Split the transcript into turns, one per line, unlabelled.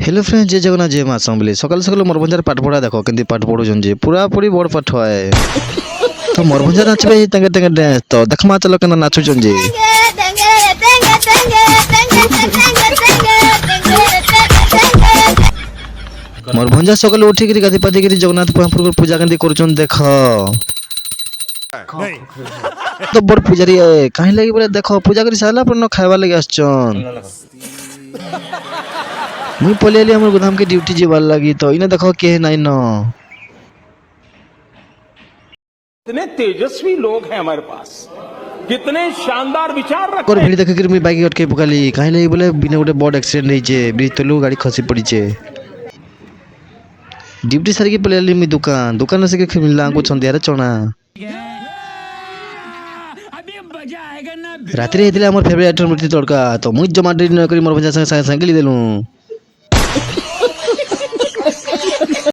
Hello friends, जय जगन्नाथ जय माँ असम्बली। सकाल सकाल मरभंजार पाठ पढ़ा देख केमती पाठ पढ़ुन जे पूरा पूरी बड़ पाठ है। तो मरभंजा नाचबे तेंगे तेंगे डांस तो देखमा चलो केना नाचुचन जे। मरभंजा सकाल उठी करी गाधी पाधी करी जगन्नाथ महाप्रभु पूजा केमती करूचन देख। तो बड़ पुजारी है कहीं लगी बोले देखो पूजा करी साला पर न खाइबा लगी आछन। मुई पलेली हमर गोदाम के ड्यूटी जीवार लगी तो इने देखो के नहीं न।
कितने तेजस्वी लोग हैं हमारे पास, कितने शानदार विचार रखते
और भिड़ देख मुई बाइक अटके पकाली कहीं लगी बोले बिना गोटे बड़ एक्सीडेंट होइचे ब्रिज तलू गाड़ी खसी पड़ीचे। ड्यूटी सारी पलेली मुई दुकान से के मिलला को संध्यारे चना रात्रि हेतिले हमर फेवरेट आइटम रोटी तड़का तो मुई जमा डेरी न करी मोर भंजा संगे संगे देलु।